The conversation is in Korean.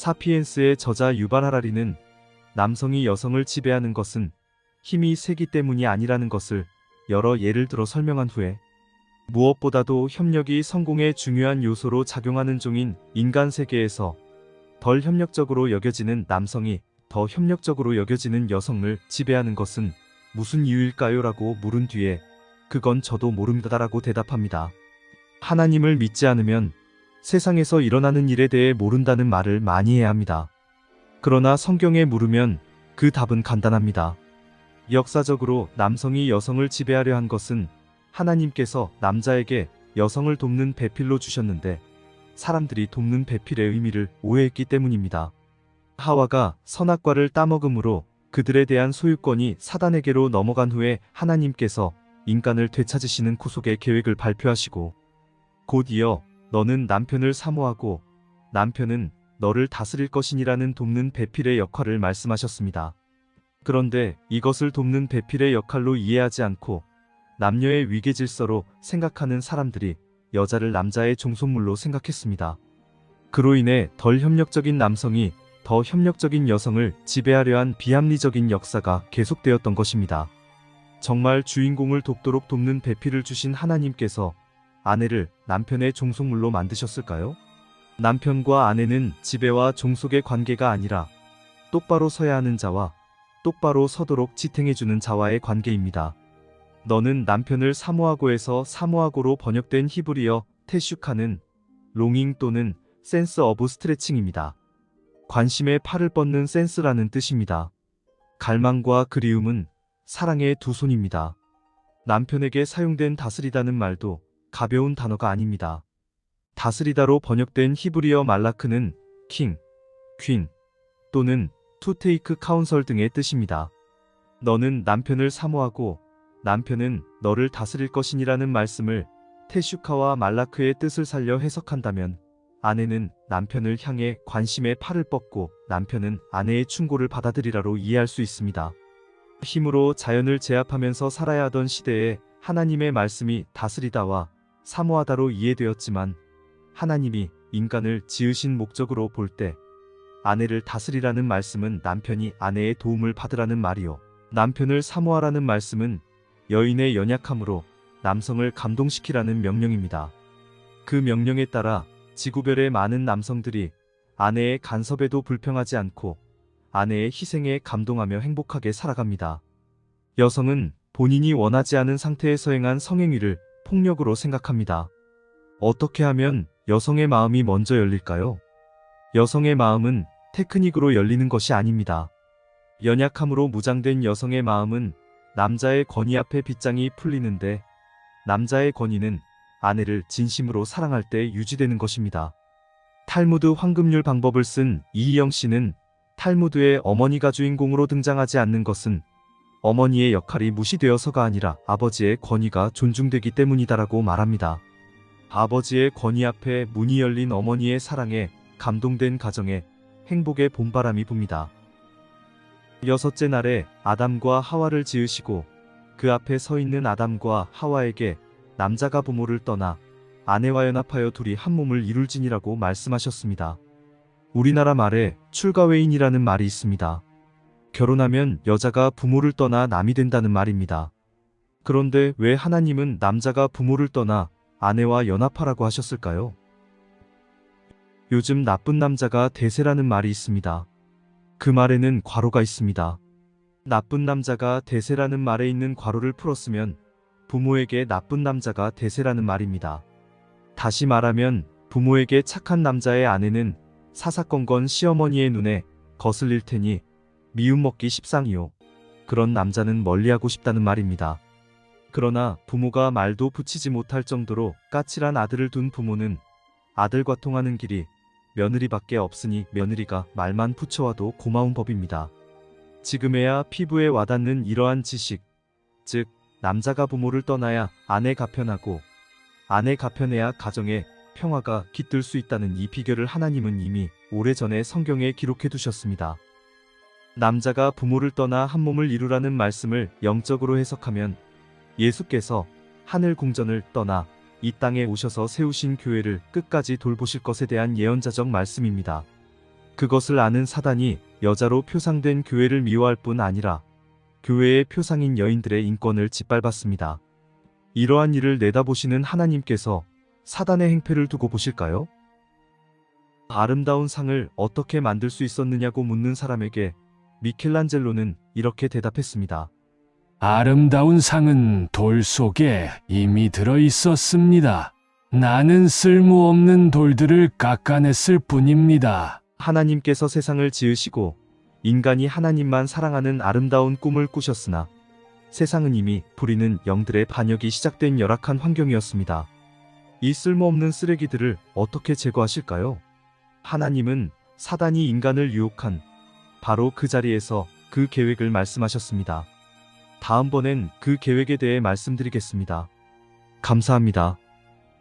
사피엔스의 저자 유발 하라리는 남성이 여성을 지배하는 것은 힘이 세기 때문이 아니라는 것을 여러 예를 들어 설명한 후에 무엇보다도 협력이 성공의 중요한 요소로 작용하는 종인 인간 세계에서 덜 협력적으로 여겨지는 남성이 더 협력적으로 여겨지는 여성을 지배하는 것은 무슨 이유일까요? 라고 물은 뒤에 그건 저도 모릅니다라고 대답합니다. 하나님을 믿지 않으면 세상에서 일어나는 일에 대해 모른다는 말을 많이 해야 합니다. 그러나 성경에 물으면 그 답은 간단합니다. 역사적으로 남성이 여성을 지배하려 한 것은 하나님께서 남자에게 여성을 돕는 배필로 주셨는데 사람들이 돕는 배필의 의미를 오해했기 때문입니다. 하와가 선악과를 따먹음으로 그들에 대한 소유권이 사단에게로 넘어간 후에 하나님께서 인간을 되찾으시는 구속의 계획을 발표하시고 곧 이어 너는 남편을 사모하고 남편은 너를 다스릴 것이니라는 돕는 배필의 역할을 말씀하셨습니다. 그런데 이것을 돕는 배필의 역할로 이해하지 않고 남녀의 위계 질서로 생각하는 사람들이 여자를 남자의 종속물로 생각했습니다. 그로 인해 덜 협력적인 남성이 더 협력적인 여성을 지배하려 한 비합리적인 역사가 계속되었던 것입니다. 정말 주인공을 돕도록 돕는 배필을 주신 하나님께서 아내를 남편의 종속물로 만드셨을까요? 남편과 아내는 지배와 종속의 관계가 아니라 똑바로 서야 하는 자와 똑바로 서도록 지탱해주는 자와의 관계입니다. 너는 남편을 사모하고에서 사모하고로 번역된 히브리어 테슈카는 롱잉 또는 센스 오브 스트레칭입니다. 관심에 팔을 뻗는 센스라는 뜻입니다. 갈망과 그리움은 사랑의 두 손입니다. 남편에게 사용된 다스리다는 말도 가벼운 단어가 아닙니다. 다스리다로 번역된 히브리어 말라크는 킹, 퀸 또는 투 테이크 카운설 등의 뜻입니다. 너는 남편을 사모하고 남편은 너를 다스릴 것이니라는 말씀을 테슈카와 말라크의 뜻을 살려 해석한다면 아내는 남편을 향해 관심에 팔을 뻗고 남편은 아내의 충고를 받아들이라로 이해할 수 있습니다. 힘으로 자연을 제압하면서 살아야 하던 시대에 하나님의 말씀이 다스리다와 사모하다로 이해되었지만 하나님이 인간을 지으신 목적으로 볼 때 아내를 다스리라는 말씀은 남편이 아내의 도움을 받으라는 말이요. 남편을 사모하라는 말씀은 여인의 연약함으로 남성을 감동시키라는 명령입니다. 그 명령에 따라 지구별의 많은 남성들이 아내의 간섭에도 불평하지 않고 아내의 희생에 감동하며 행복하게 살아갑니다. 여성은 본인이 원하지 않은 상태에서 행한 성행위를 폭력으로 생각합니다. 어떻게 하면 여성의 마음이 먼저 열릴까요? 여성의 마음은 테크닉으로 열리는 것이 아닙니다. 연약함으로 무장된 여성의 마음은 남자의 권위 앞에 빗장이 풀리는데 남자의 권위는 아내를 진심으로 사랑할 때 유지되는 것입니다. 탈무드 황금률 방법을 쓴 이희영 씨는 탈무드의 어머니가 주인공으로 등장하지 않는 것은 어머니의 역할이 무시되어서가 아니라 아버지의 권위가 존중되기 때문이다라고 말합니다. 아버지의 권위 앞에 문이 열린 어머니의 사랑에 감동된 가정에 행복의 봄바람이 붑니다. 여섯째 날에 아담과 하와를 지으시고 그 앞에 서 있는 아담과 하와에게 남자가 부모를 떠나 아내와 연합하여 둘이 한 몸을 이룰지니라고 말씀하셨습니다. 우리나라 말에 출가외인이라는 말이 있습니다. 결혼하면 여자가 부모를 떠나 남이 된다는 말입니다. 그런데 왜 하나님은 남자가 부모를 떠나 아내와 연합하라고 하셨을까요? 요즘 나쁜 남자가 대세라는 말이 있습니다. 그 말에는 괄호가 있습니다. 나쁜 남자가 대세라는 말에 있는 괄호를 풀었으면 부모에게 나쁜 남자가 대세라는 말입니다. 다시 말하면 부모에게 착한 남자의 아내는 사사건건 시어머니의 눈에 거슬릴 테니 미움 먹기 십상이요. 그런 남자는 멀리하고 싶다는 말입니다. 그러나 부모가 말도 붙이지 못할 정도로 까칠한 아들을 둔 부모는 아들과 통하는 길이 며느리밖에 없으니 며느리가 말만 붙여와도 고마운 법입니다. 지금에야 피부에 와닿는 이러한 지식, 즉 남자가 부모를 떠나야 아내 가편하고 아내 가편해야 가정에 평화가 깃들 수 있다는 이 비결을 하나님은 이미 오래전에 성경에 기록해 두셨습니다. 남자가 부모를 떠나 한 몸을 이루라는 말씀을 영적으로 해석하면 예수께서 하늘 궁전을 떠나 이 땅에 오셔서 세우신 교회를 끝까지 돌보실 것에 대한 예언자적 말씀입니다. 그것을 아는 사단이 여자로 표상된 교회를 미워할 뿐 아니라 교회의 표상인 여인들의 인권을 짓밟았습니다. 이러한 일을 내다보시는 하나님께서 사단의 행패를 두고 보실까요? 아름다운 상을 어떻게 만들 수 있었느냐고 묻는 사람에게 미켈란젤로는 이렇게 대답했습니다. 아름다운 상은 돌 속에 이미 들어 있었습니다. 나는 쓸모없는 돌들을 깎아냈을 뿐입니다. 하나님께서 세상을 지으시고 인간이 하나님만 사랑하는 아름다운 꿈을 꾸셨으나 세상은 이미 부리는 영들의 반역이 시작된 열악한 환경이었습니다. 이 쓸모없는 쓰레기들을 어떻게 제거하실까요? 하나님은 사단이 인간을 유혹한 바로 그 자리에서 그 계획을 말씀하셨습니다. 다음번엔 그 계획에 대해 말씀드리겠습니다. 감사합니다.